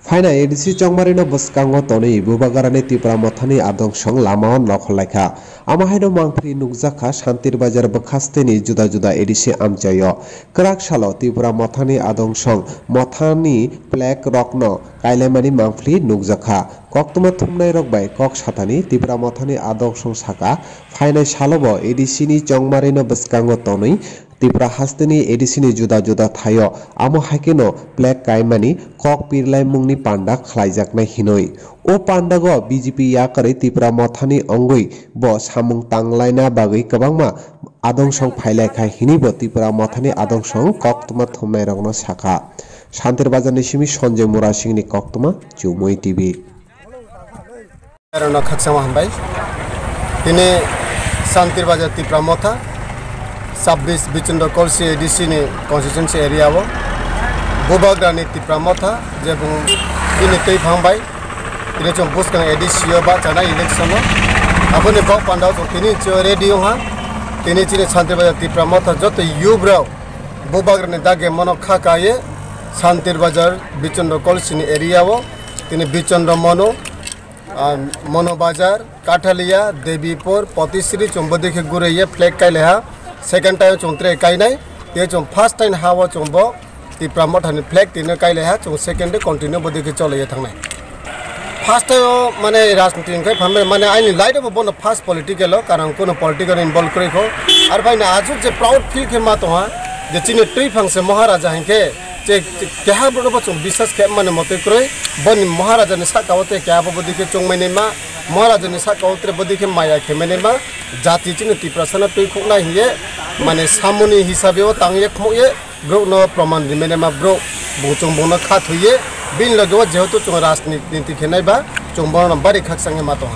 Faina edisi Chongmari no Baskango Toni Bubagarani Tipra Mothani Adongsong Lamaon Lokholaika Amahaino Mangpri Rijakha Santirbazar Bwkhaste ni juda juda edisi amchayo Krak Salo Tipra Mothani Adongsong Mothani Plek Rokno Kailemani Mangpri Rijakha Koktuma Thumnai Rokbai Kok Satani Tipra Mothani Adongsong Saka Faina Salobo edisi ni Chongmari no Baskango Toni Tipra hasteni edisini juda juda thayo amo hakeno black kaimani Kokpirlai Mwngni panda khlaijaknai hinoi o pandago BJP yakare Tipra Mothani ongoi bo samung tanglaina bagui kwbangma adongsong phailaikha hinibo Tipra Mothani adongsong koktuma thumnai rokno saka Santirbazar ni simi Sanjay Murasingni koktuma Chengwi TV Erona khaksama hambai tini Santirbazar Tipra Motha 26 bichundo kolsi edisi ni constituency area wo Bwkhaste Tipra Motha jebung ini tei phangbai ini chong Baskango edisi ba chana election no abone bok pandao to tini cho radio ha tini chini Santirbazar Tipra Motha joto yubrao Bwkhaste dage mono khakaye Santirbazar bichundo kolsi ni area wo tini bichundo mono bazar Kathaliya Devipur Potisri chombodikhe gureye flag kaileha second time chongtre kainai te chong first time hawa chongbo Tipra Mothani flag tine kaileha chong second day continue bodike chole thangnai first time mane rajniti kai phambe mane aini light of bon first political karan kono political involve kore ko ar bhai na aju je proud feel ke ma to ha je chine tui phangse maharaja hinke je kya bodo chong bisas ke mane mote kore bon maharaja ne sakawte kya bodike chongmene ma महाराजा ने साकाउत्रे बदिखे माया खेमेने मा जाति चिने Tipra sana तोय खोकना हिये माने सामुनि हिसाबे ओ तांगे खमये bro न प्रमाण दिमेने मा ब्रो बुचों बोना खात हुये बिन लगो जेहतु चों राजनीति खेनाय बा चोंबन बारि खक्संगे मातो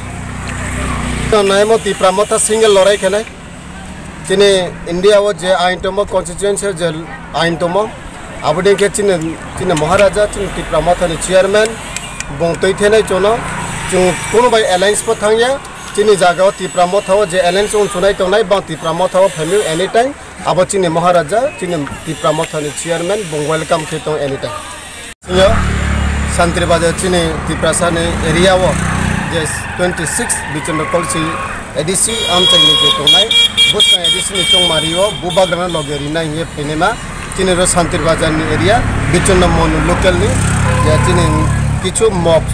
तो नायमो Tipra Motha सिंगल लड़ाई खेनाय चिने इंडिया वो जे आइनटोमो कॉन्स्टिट्यूएंसी जे आइनटोमो आबडे के चिने महाराजा चिने Tipra Motha नि चेयरमैन बों तोय थेनाय चोनो कोनो भाई अलायंस पर थांगया चिनी जागा Tipra Motha जे अलायंस उन सुनाई तो नहीं बा Tipra Motha family any time अब चिने महाराजा चिने Tipra Motha नि चेयरमैन बो वेलकम खेतो एनी टाइम सिंह Santirbazar चिने Tipra साने एरिया वो जे 26 बिचुंडो कोलसी एडीसी आम चाहिए जे तो नहीं Baskango एडीसी नि Chongmari वो Bwkhaste लगेरी ना ये फेनेमा चिने रो Santirbazar नि एरिया बिचुंडो मोन लोकल नि या चिने किछु मॉब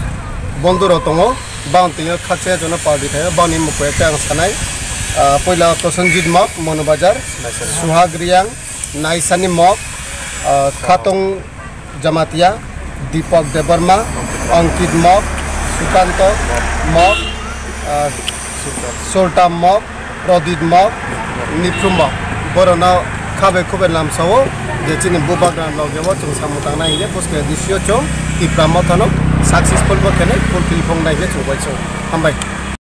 बंदर तंगो बाउंटी खाचे जन पार्टी थायो बाउनी मुखयते आं सानाय पहिला तो संजीत मक मोनो बाजार सुहाग्रियां नाइसानी मक खातंग जमातिया दीपक देवर्मा अंकित मक सुकांत मक सोल्टा मक प्रदीप मक निफ्रु मक बरना खाबे खुबे नाम सावो जे चिने Bwkhaste लगेबो जों सामुतांना हिये Baskango दिसियो चों Tipra Motha नो सक्सेसफुल बखेने फुलफिल फंनाय जे चोबाय चों हामबाय